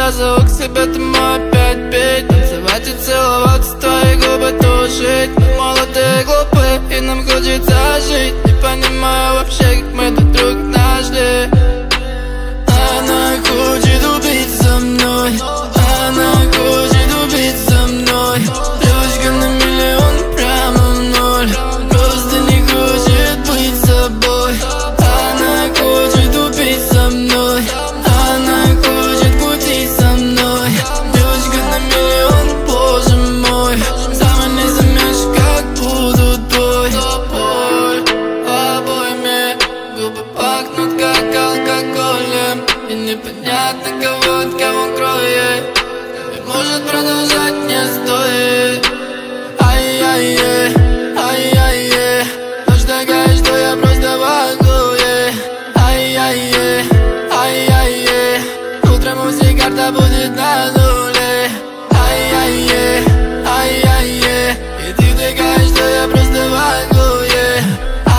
тебя зову к себе, ты мой опять петь, танцевать и целоваться, твои губы тушить. Мы молодые, глупые, и нам хочется жить. Не понимаю вообще, как мы друг друга нашли. Она хочет убить со мной, она хочет убить со мной. Девочка на миллион, прямо в ноль, просто не хочет быть собой. Она хочет убить со мной, она хочет кутить со мной. Девочка на миллион, боже мой, сама не заметишь, как буду твой. Обоими губы пахнут, как алкоголем, и непонятно, кого от кого кроет. И может продолжать не стоит. Ай-яй-яй, ай-яй-яй, ночь такая, что я просто могу, ай-яй-яй, ай-яй-яй, утром у всех карта будет на нуле. Ай-яй-яй, ай-яй-яй, и ты такая, что я просто могу,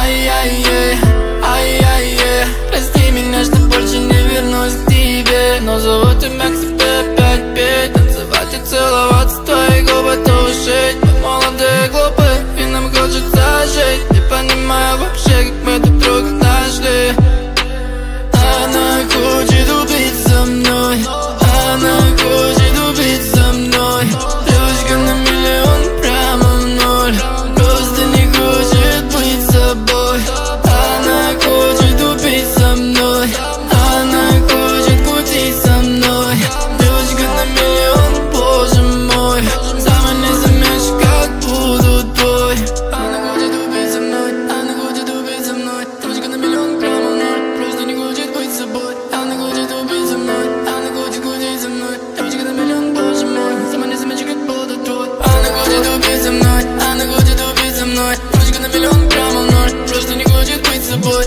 ай-яй-яй, ай-яй-яй. Прости меня, что больше не вернусь к тебе, но зову тебя к себе опять петь, танцевать и целоваться, твои губы тушить. Мы молодые, глупые, и нам хочется жить. Не понимаю вообще, как мы друг друга нашли. Она хочет убить со мной, она хочет убить со мной. Девочка на миллион, прямо в ноль, просто не хочет быть собой. Она хочет убить со мной, она хочет кутить со мной. Девочка на миллион, боже мой, сама не заметишь, как буду твой. Она хочет убить со мной, она хочет убить со мной. Девочка на миллион, прямо в ноль, просто не хочет быть собой. Она хочет убить со мной, она хочет кутить со мной. Девочка на миллион, боже мой, сама не заметишь, как буду твой. Она хочет убить со мной, она хочет убить со мной. Девочка на миллион, прямо в ноль, просто не хочет быть собой.